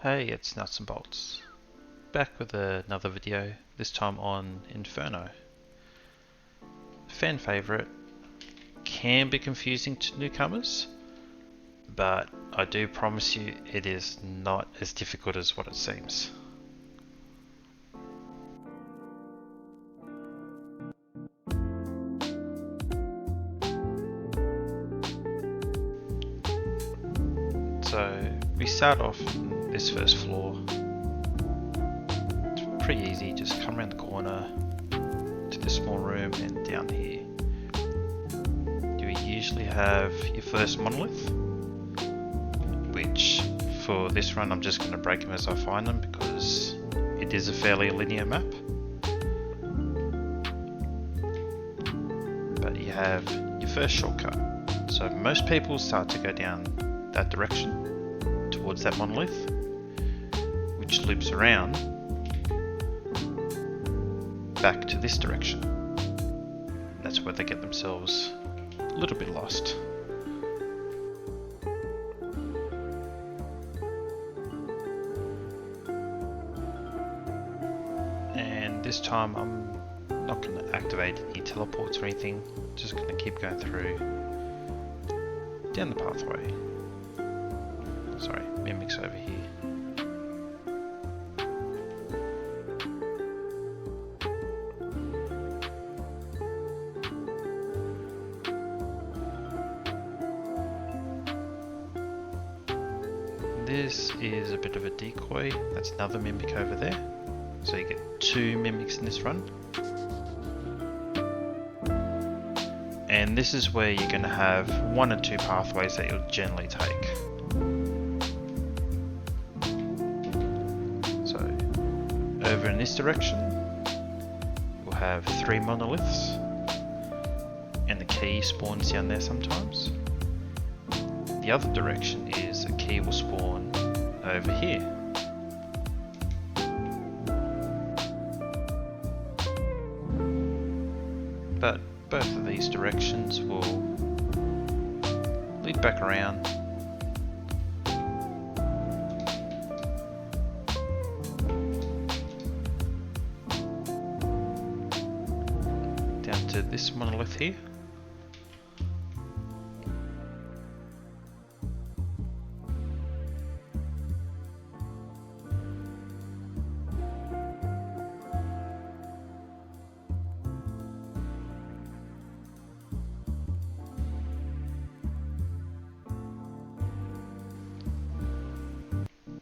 Hey, it's Nuts and Bolts. Back with another video, this time on Inferno. Fan favourite, can be confusing to newcomers, but I do promise you it is not as difficult as what it seems. So we start off on this first floor. It's pretty easy, just come around the corner to this small room and down here. You usually have your first monolith, which for this run I'm just going to break them as I find them because it is a fairly linear map. But you have your first shortcut. So most people start to go down that direction towards that monolith, which loops around back to this direction. That's where they get themselves a little bit lost. And this time I'm not going to activate any teleports or anything, just going to keep going through down the pathway. Sorry, mimics over here. This is a bit of a decoy. That's another mimic over there. So you get two mimics in this run. And this is where you're going to have one or two pathways that you'll generally take. So over in this direction, you'll have 3 monoliths, and the key spawns down there sometimes. The other direction is a key will spawn over here. But both of these directions will lead back around down to this monolith here.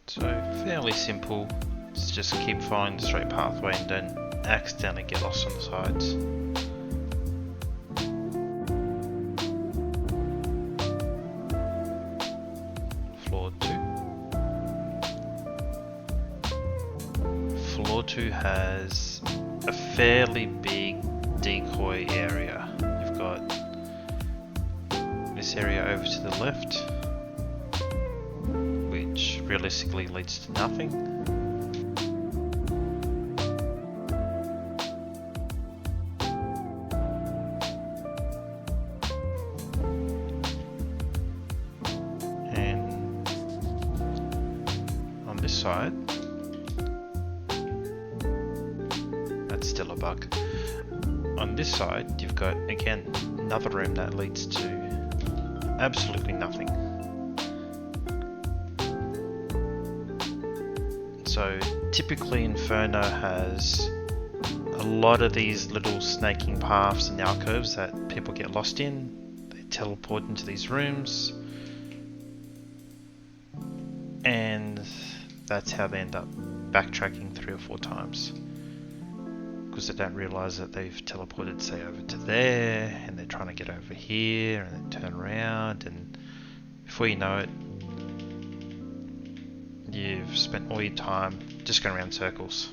So fairly simple, just keep following the straight pathway and don't accidentally get lost on the sides. Floor 2. Floor 2 has a fairly big decoy area. You've got this area over to the left, which realistically leads to nothing. And on this side, that's still a bug. On this side, you've got again another room that leads to absolutely nothing. So typically Inferno has a lot of these little snaking paths and alcoves that people get lost in. They teleport into these rooms, and that's how they end up backtracking 3 or 4 times, because they don't realise that they've teleported, say, over to there, and they're trying to get over here, and then turn around, and before you know it, you've spent all your time just going around circles.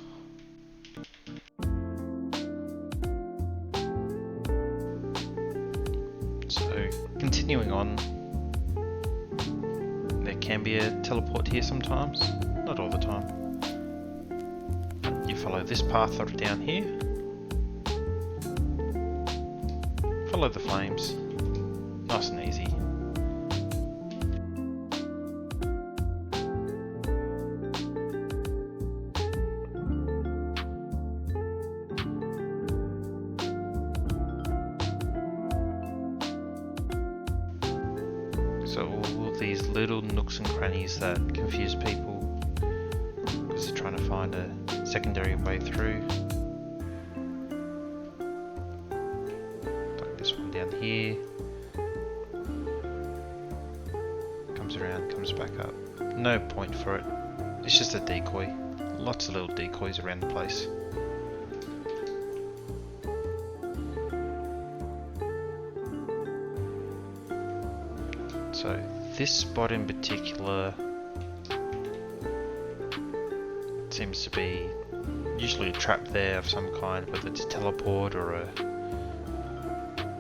So continuing on, there can be a teleport here sometimes, not all the time. You follow this path down here, follow the flames, nice and easy. So all these little nooks and crannies that confuse people because they're trying to find a secondary way through. Like this one down here. Comes around, comes back up. No point for it. It's just a decoy. Lots of little decoys around the place. So this spot in particular seems to be usually a trap there of some kind, whether it's a teleport or a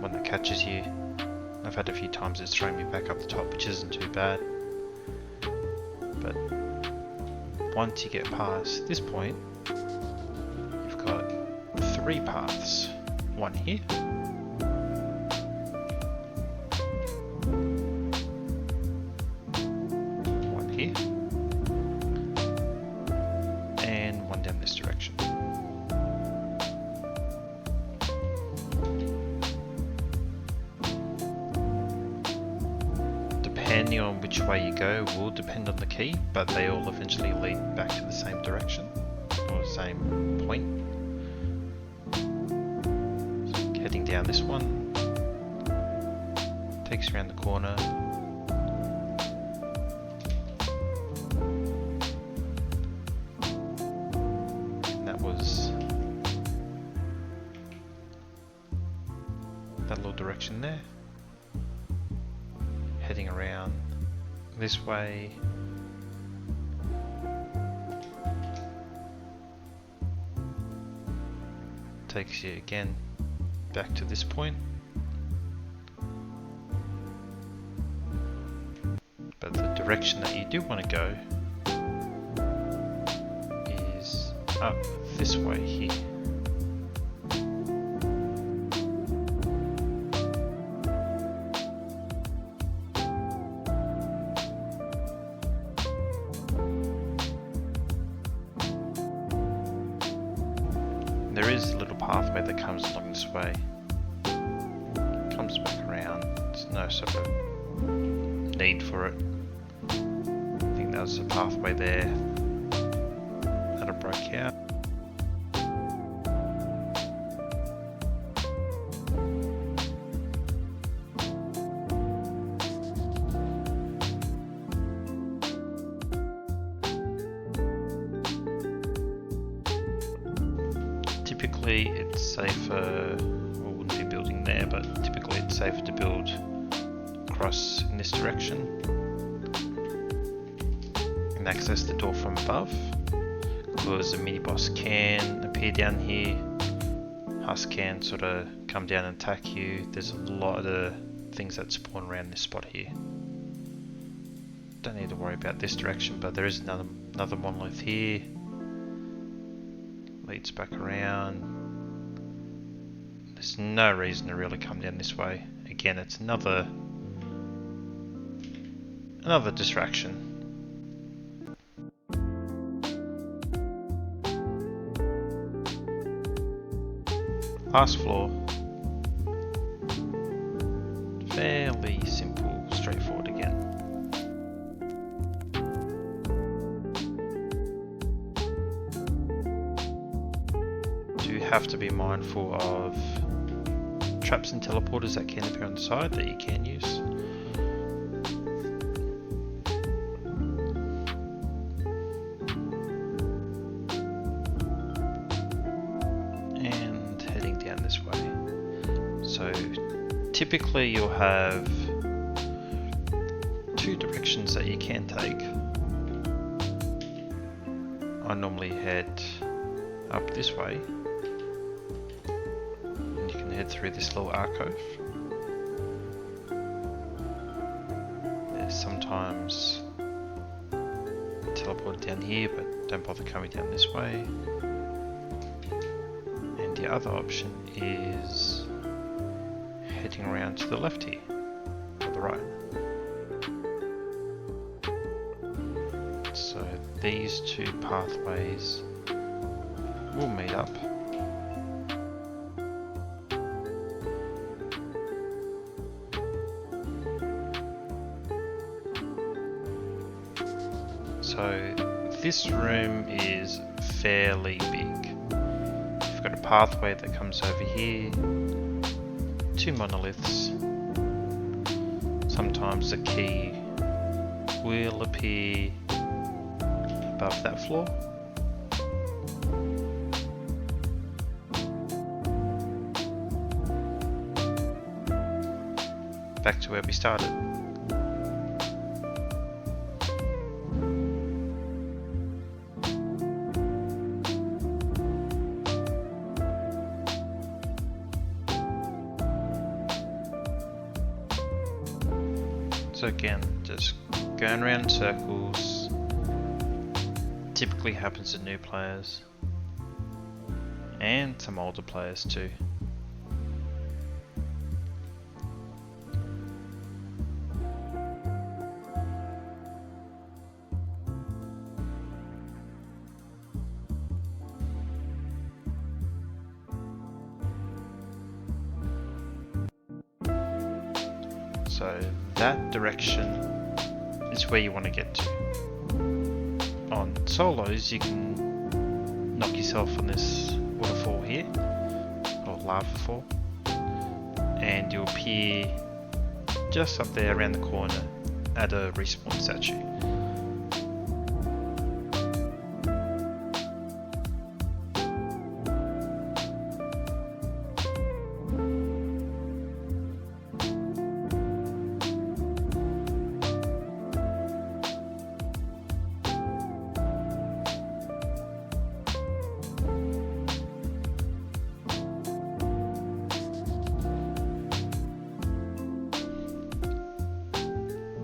one that catches you. I've had a few times it's thrown me back up the top, which isn't too bad. But once you get past this point, you've got 3 paths. One here. One here. And one down this direction. Depending on which way you go will depend on the key, but they all eventually lead back to the same direction or same point. So heading down this one takes you around the corner. And that was that little direction there. Heading around this way. Takes you again back to this point. But the direction that you do want to go is up this way here. There is a little pathway that comes along this way. Comes back around. There's no sort of need for it. I think there was a pathway there that I broke out. Typically it's safer, well, wouldn't be building there, but typically it's safer to build across in this direction and access the door from above, because the mini boss can appear down here, Husk can sort of come down and attack you. There's a lot of things that spawn around this spot here. Don't need to worry about this direction, but there is another monolith here. Leads back around. There's no reason to really come down this way. Again, it's another distraction. Last floor. Fairly simple, straightforward again. Have to be mindful of traps and teleporters that can appear on the side that you can use. And heading down this way. So typically you'll have 2 directions that you can take. I normally head up this way. Head through this little alcove. There's sometimes teleport down here, but don't bother coming down this way. And the other option is heading around to the left here, or the right. So these 2 pathways will meet up. So this room is fairly big. You've got a pathway that comes over here, 2 monoliths. Sometimes a key will appear above that floor. Back to where we started. So again, just going around in circles. Typically happens to new players and some older players too. So that direction is where you want to get to. On solos you can knock yourself on this waterfall here, or lava fall, and you'll appear just up there around the corner at a respawn statue.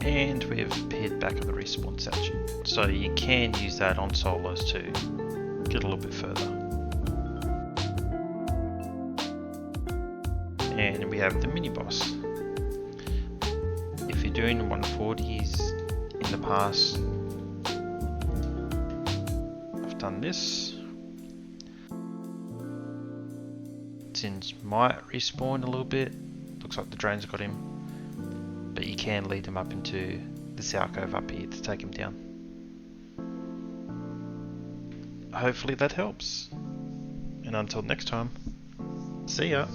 And we've appeared back at the respawn statue. So you can use that on solos to get a little bit further. And we have the mini boss. If you're doing 140s in the past, I've done this. Sins might respawn a little bit. Looks like the drone's got him. But you can lead him up into this alcove up here to take him down. Hopefully that helps. And until next time, see ya!